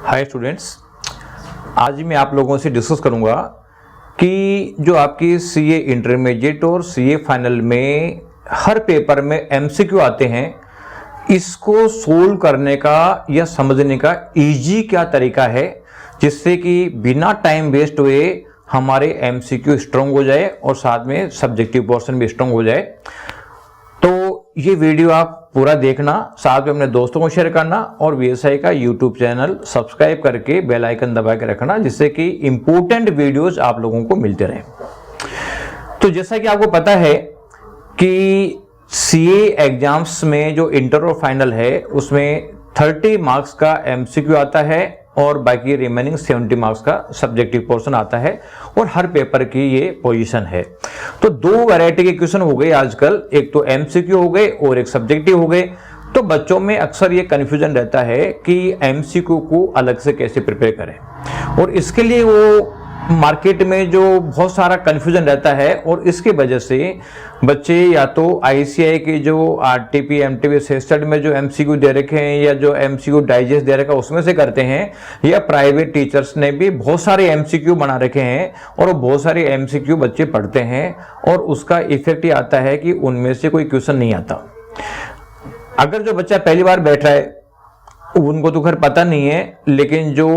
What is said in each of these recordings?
Hi students, आज मैं आप लोगों से डिस्कस करूंगा कि जो आपकी सीए इंटरमीडिएट और सीए फाइनल में हर पेपर में एमसीक्यू आते हैं, इसको सोल्व करने का या समझने का इजी क्या तरीका है जिससे कि बिना टाइम वेस्ट हुए हमारे एमसीक्यू स्ट्रांग हो जाए और साथ में सब्जेक्टिव पोर्शन भी स्ट्रांग हो जाए। तो ये वीडियो आप पूरा देखना, साथ में अपने दोस्तों को शेयर करना और वीएसआई का यूट्यूब चैनल सब्सक्राइब करके बेल आइकन दबा के रखना, जिससे कि इंपॉर्टेंट वीडियोस आप लोगों को मिलते रहें। तो जैसा कि आपको पता है कि सीए एग्जाम्स में जो इंटर और फाइनल है उसमें 30 मार्क्स का एमसीक्यू आता है और बाकी रिमेनिंग 70 मार्क्स का सब्जेक्टिव पोर्शन आता है और हर पेपर की ये पोजीशन है। तो दो वैरायटी के क्वेश्चन हो गए आजकल, एक तो एमसीक्यू हो गए और एक सब्जेक्टिव हो गए। तो बच्चों में अक्सर ये कंफ्यूजन रहता है कि एमसीक्यू को अलग से कैसे प्रिपेयर करें, और इसके लिए वो मार्केट में जो बहुत सारा कंफ्यूजन रहता है और इसकी वजह से बच्चे या तो आईसीआई के जो आरटीपी एमटीपी सेस्टेड में जो एमसीक्यू दे रखे हैं या जो एमसीक्यू डाइजेस्ट दे रखा है उसमें से करते हैं, या प्राइवेट टीचर्स ने भी बहुत सारे एमसीक्यू बना रखे हैं और वो बहुत सारे एमसीक्यू बच्चे पढ़ते हैं और उसका इफेक्ट ये आता है कि उनमें से कोई क्वेश्चन नहीं आता। अगर जो बच्चा पहली बार बैठ रहा है उनको तो खैर पता नहीं है, लेकिन जो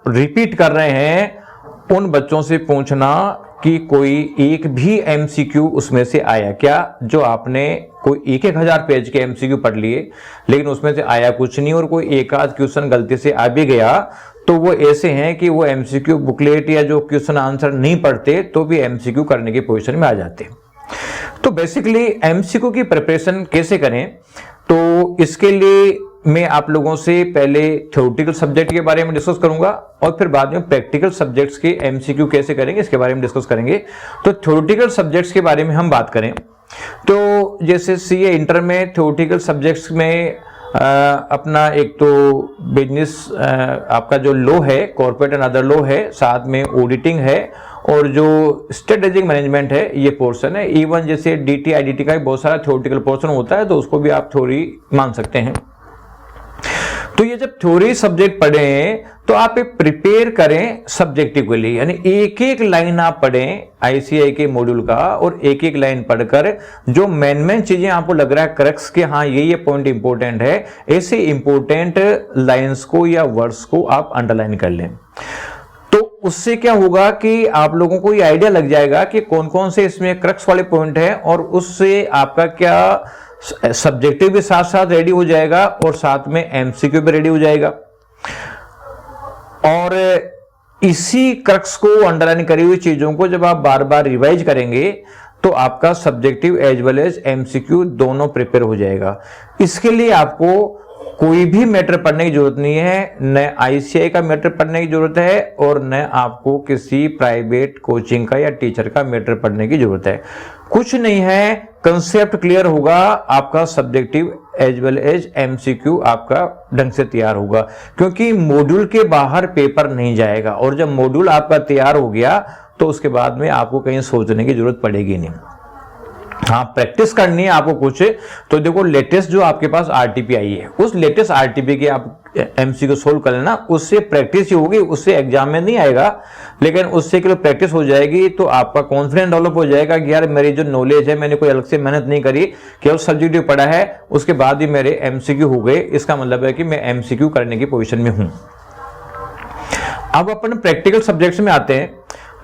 रिपीट कर रहे हैं उन बच्चों से पूछना कि कोई एक भी एमसीक्यू उसमें से आया क्या। जो आपने कोई 1,000 पेज के एमसीक्यू पढ़ लिए लेकिन उसमें से आया कुछ नहीं, और कोई एक आध क्वेश्चन गलती से आ भी गया, तो वो ऐसे हैं कि वो एमसीक्यू बुकलेट या जो क्वेश्चन आंसर नहीं पढ़ते तो भी एमसीक्यू करने की पोजीशन में आ जाते। तो बेसिकली एमसीक्यू की प्रिपरेशन कैसे करें, तो इसके लिए मैं आप लोगों से पहले थ्योरेटिकल सब्जेक्ट के बारे में डिस्कस करूंगा और फिर बाद में प्रैक्टिकल सब्जेक्ट्स के एमसीक्यू कैसे करेंगे इसके बारे में डिस्कस करेंगे। तो थ्योरेटिकल सब्जेक्ट्स के बारे में हम बात करें तो जैसे सीए इंटर में थ्योरेटिकल सब्जेक्ट्स में अपना एक तो बिजनेस आपका जो लॉ है, कॉर्पोरेट एंड अदर लॉ है, साथ में ऑडिटिंग है और जो स्ट्रेटेजिक मैनेजमेंट है ये पोर्शन है। इवन जैसे डीटी आईडीटी का भी बहुत सारा थ्योरेटिकल पोर्शन होता है, तो उसको भी आप थ्योरी मान सकते हैं। तो ये जब थ्योरी सब्जेक्ट पढ़ें तो आप प्रिपेयर करें सब्जेक्टिव के लिए, यानी एक एक लाइन आप पढ़ें आईसीआई के मॉड्यूल का, और एक एक लाइन पढ़कर जो मेन चीजें आपको लग रहा है क्रक्स के हाँ ये पॉइंट इंपॉर्टेंट है, ऐसे इंपॉर्टेंट लाइंस को या वर्ड्स को आप अंडरलाइन कर लें। तो उससे क्या होगा कि आप लोगों को ये आइडिया लग जाएगा कि कौन कौन से इसमें क्रक्स वाले पॉइंट है, और उससे आपका क्या सब्जेक्टिव भी साथ साथ रेडी हो जाएगा और साथ में एमसीक्यू भी रेडी हो जाएगा। और इसी क्रक्स को अंडरलाइन करी हुई चीजों को जब आप बार बार रिवाइज करेंगे तो आपका subjective as well as MCQ दोनों प्रिपेयर हो जाएगा। इसके लिए आपको कोई भी मैटर पढ़ने की जरूरत नहीं है, न आईसीआई का मैटर पढ़ने की जरूरत है और न आपको किसी प्राइवेट कोचिंग का या टीचर का मैटर पढ़ने की जरूरत है। कुछ नहीं है, कंसेप्ट क्लियर होगा, आपका subjective as well as MCQ आपका ढंग से तैयार होगा, क्योंकि मॉड्यूल के बाहर पेपर नहीं जाएगा। और जब मॉड्यूल आपका तैयार हो गया तो उसके बाद में आपको कहीं सोचने की जरूरत पड़ेगी नहीं। हाँ, प्रैक्टिस करनी है आपको कुछ, तो देखो लेटेस्ट जो आपके पास आरटीपी आई है उस लेटेस्ट आरटीपी के आप एमसीक्यू सोल्व कर लेना, उससे प्रैक्टिस ही होगी, उससे एग्जाम में नहीं आएगा, लेकिन उससे के लिए प्रैक्टिस हो जाएगी तो आपका कॉन्फिडेंस डेवलप हो जाएगा कि यार मेरी जो नॉलेज है मैंने कोई अलग से मेहनत नहीं करी, केवल सब्जेक्टिव पढ़ा है, उसके बाद ही मेरे एमसीक्यू हो गए, इसका मतलब है कि मैं एमसीक्यू करने की पोजिशन में हूं। अब अपन प्रैक्टिकल सब्जेक्ट्स में आते हैं।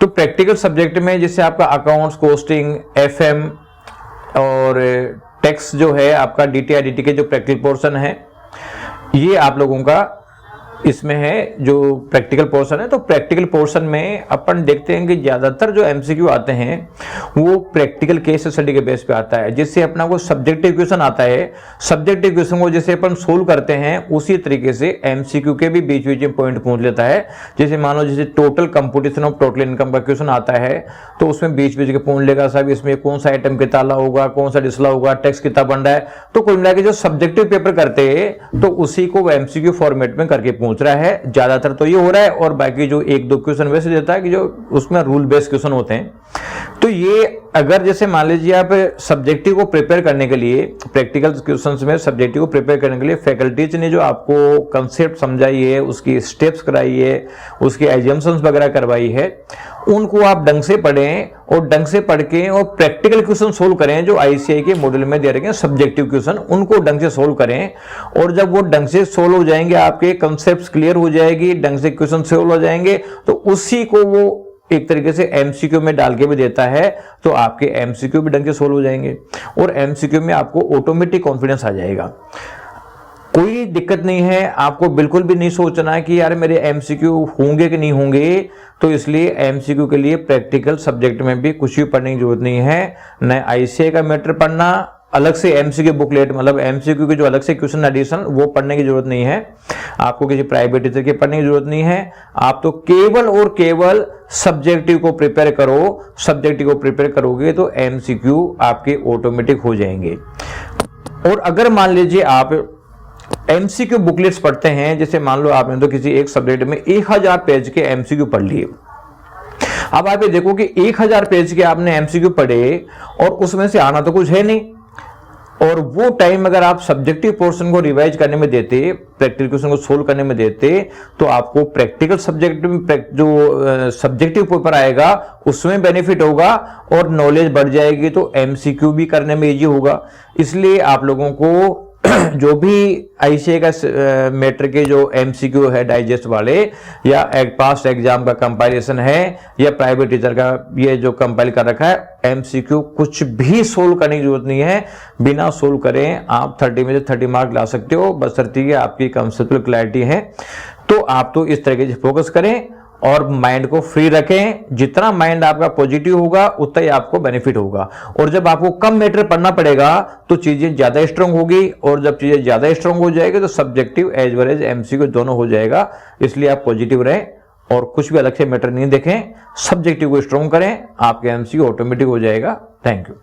तो प्रैक्टिकल सब्जेक्ट में जैसे आपका अकाउंट्स, कॉस्टिंग, एफएम और टैक्स जो है आपका डीटी आईडीटी के जो प्रैक्टिकल पोर्शन है ये आप लोगों का इसमें है जो प्रैक्टिकल पोर्शन है। तो प्रैक्टिकल पोर्शन में अपन देखते हैं कि ज्यादातर जो एमसीक्यू आते हैं वो प्रैक्टिकल केस स्टडी के बेस पे आता है, जिससे अपना को सब्जेक्टिव क्वेश्चन आता है, सब्जेक्टिव क्वेश्चन को जैसे अपन सोल्व करते हैं उसी तरीके से एमसीक्यू के भी बीच बीच में पॉइंट पूछ लेता है। जैसे मान लो जैसे total computation of total income का क्वेश्चन आता है तो उसमें बीच बीच के पूछ लेगा साहब इसमें कौन सा आइटम कितना होगा, कौन सा डिसला होगा, टैक्स कितना बन रहा है। तो कुल मिला के जो सब्जेक्टिव पेपर करते हैं तो उसी को एमसीक्यू फॉर्मेट में करके पूछ रहा है, ज्यादातर तो ये हो रहा है। और बाकी जो एक दो क्वेश्चन वैसे देता है कि जो उसमें रूल बेस्ड क्वेश्चन होते हैं। तो ये अगर जैसे मान लीजिए आप सब्जेक्टिव को प्रिपेयर करने के लिए, प्रैक्टिकल क्वेश्चंस में सब्जेक्टिव को प्रिपेयर करने के लिए फैकल्टीज ने जो आपको कंसेप्ट समझाई है, उसकी स्टेप्स कराई है, उसकी एजम्पशंस वगैरह करवाई है, उनको आप ढंग से पढ़ें और ढंग से पढ़ के और प्रैक्टिकल क्वेश्चन सोल्व करें। जो आईसीआई के मॉड्यूल में दे रखे हैं सब्जेक्टिव क्वेश्चन, उनको ढंग से सोल्व करें। और जब वो ढंग से सोल्व हो जाएंगे, आपके कंसेप्ट क्लियर हो जाएगी, ढंग से क्वेश्चन सोल्व हो जाएंगे, तो उसी को वो एक तरीके से एमसीक्यू में डाल के भी देता है, तो आपके एमसीक्यू भी ढंग से सोल्व हो जाएंगे और एमसीक्यू में आपको ऑटोमेटिक कॉन्फिडेंस आ जाएगा। कोई दिक्कत नहीं है, आपको बिल्कुल भी नहीं सोचना है कि यार मेरे एमसीक्यू होंगे कि नहीं होंगे। तो इसलिए एमसीक्यू के लिए प्रैक्टिकल सब्जेक्ट में भी कुछ भी पढ़ने की जरूरत नहीं है। न आईसीआई का मैटर पढ़ना, अलग से एमसीक्यू बुकलेट मतलब एमसीक्यू के जो अलग से क्वेश्चन एडिशन वो पढ़ने की जरूरत नहीं है। आपको किसी प्राइवेट टीचर के पढ़ने की जरूरत नहीं है। आप तो केवल और केवल सब्जेक्टिव को प्रिपेयर करो। सब्जेक्टिव को प्रिपेयर करोगे तो एमसीक्यू आपके ऑटोमेटिक हो जाएंगे। और अगर मान लीजिए आप एमसीक्यू बुकलेट्स पढ़ते हैं, जैसे मान लो आपने तो किसी एक सब्जेक्ट में 1000 पेज के एमसीक्यू पढ़ लिए। अब आप ये देखो कि 1000 पेज के आपने एमसीक्यू पढ़े और उसमें से आना तो कुछ है नहीं, और वो टाइम अगर आप सब्जेक्टिव पोर्शन को रिवाइज करने में देते, प्रैक्टिकल क्वेश्चन को सोल्व करने में देते, तो आपको प्रैक्टिकल सब्जेक्ट में जो सब्जेक्टिव पेपर आएगा उसमें बेनिफिट होगा और नॉलेज बढ़ जाएगी, तो एमसीक्यू भी करने में इजी होगा। इसलिए आप लोगों को जो भी आईसीआई का मैटर के जो एमसीक्यू है डाइजेस्ट वाले, या पास्ट एग्जाम का कंपाइलेशन है, या प्राइवेट टीचर का ये जो कंपाइल कर रखा है एमसीक्यू, कुछ भी सोल्व करने की जरूरत नहीं है। बिना सोल्व करें आप 30 में से 30 मार्क ला सकते हो, बशर्ते कि आपकी कंसेप्चुअल क्लैरिटी है। तो आप तो इस तरीके से फोकस करें और माइंड को फ्री रखें। जितना माइंड आपका पॉजिटिव होगा उतना ही आपको बेनिफिट होगा। और जब आपको कम मैटर पढ़ना पड़ेगा तो चीजें ज्यादा स्ट्रांग होगी, और जब चीजें ज्यादा स्ट्रांग हो जाएगी तो subjective as well as MCQ दोनों हो जाएगा। इसलिए आप पॉजिटिव रहें और कुछ भी अलग से मैटर नहीं देखें, सब्जेक्टिव को स्ट्रांग करें, आपके एमसीक्यू ऑटोमेटिक हो जाएगा। Thank you.